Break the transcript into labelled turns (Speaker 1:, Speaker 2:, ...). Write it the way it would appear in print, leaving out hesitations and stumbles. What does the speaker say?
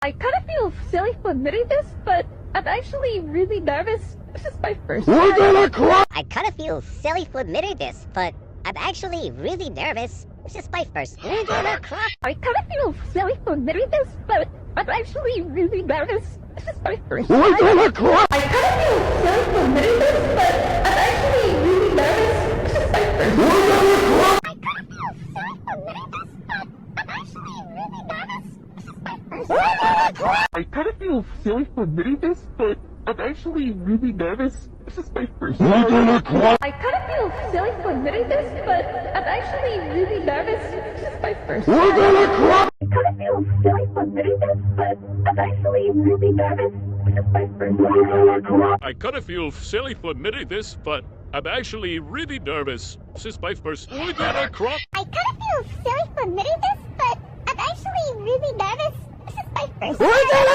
Speaker 1: I kind of feel silly for admitting this, but I'm actually really nervous. This is my first
Speaker 2: We're
Speaker 1: time.
Speaker 2: gonna cry!
Speaker 3: I kind of feel silly for admitting this, but I'm actually really nervous. This is my first. We're gonna cry.
Speaker 1: I kind of feel silly for admitting this, but I'm actually really nervous. This is my first
Speaker 2: We're
Speaker 1: time.
Speaker 2: gonna cry!
Speaker 1: I kind of feel silly for admitting this, but I'm actually really nervous. This is my first
Speaker 2: We're
Speaker 1: time.
Speaker 2: gonna cry!
Speaker 1: I kind of feel silly for admitting this, but I'm actually really nervous. This is my first
Speaker 2: We're
Speaker 1: time.
Speaker 2: gonna cry!
Speaker 4: I kind of feel silly for admitting this, but I'm actually really nervous. This is my first
Speaker 2: We're
Speaker 4: time.
Speaker 2: gonna cry!
Speaker 1: I kind of feel silly for admitting this, but I'm actually really nervous. This is my first
Speaker 2: We're
Speaker 1: time.
Speaker 2: gonna cry!
Speaker 1: I kind of feel silly for admitting this, but I'm actually really nervous. This is my first
Speaker 2: We're
Speaker 1: time.
Speaker 2: gonna cry!
Speaker 5: I kind of feel silly for admitting this, but I'm actually really nervous. This is my first. We're gonna cry.
Speaker 1: I kind of feel silly for admitting this, but I'm actually really nervous. This is my first
Speaker 2: We're
Speaker 1: time.
Speaker 2: gonna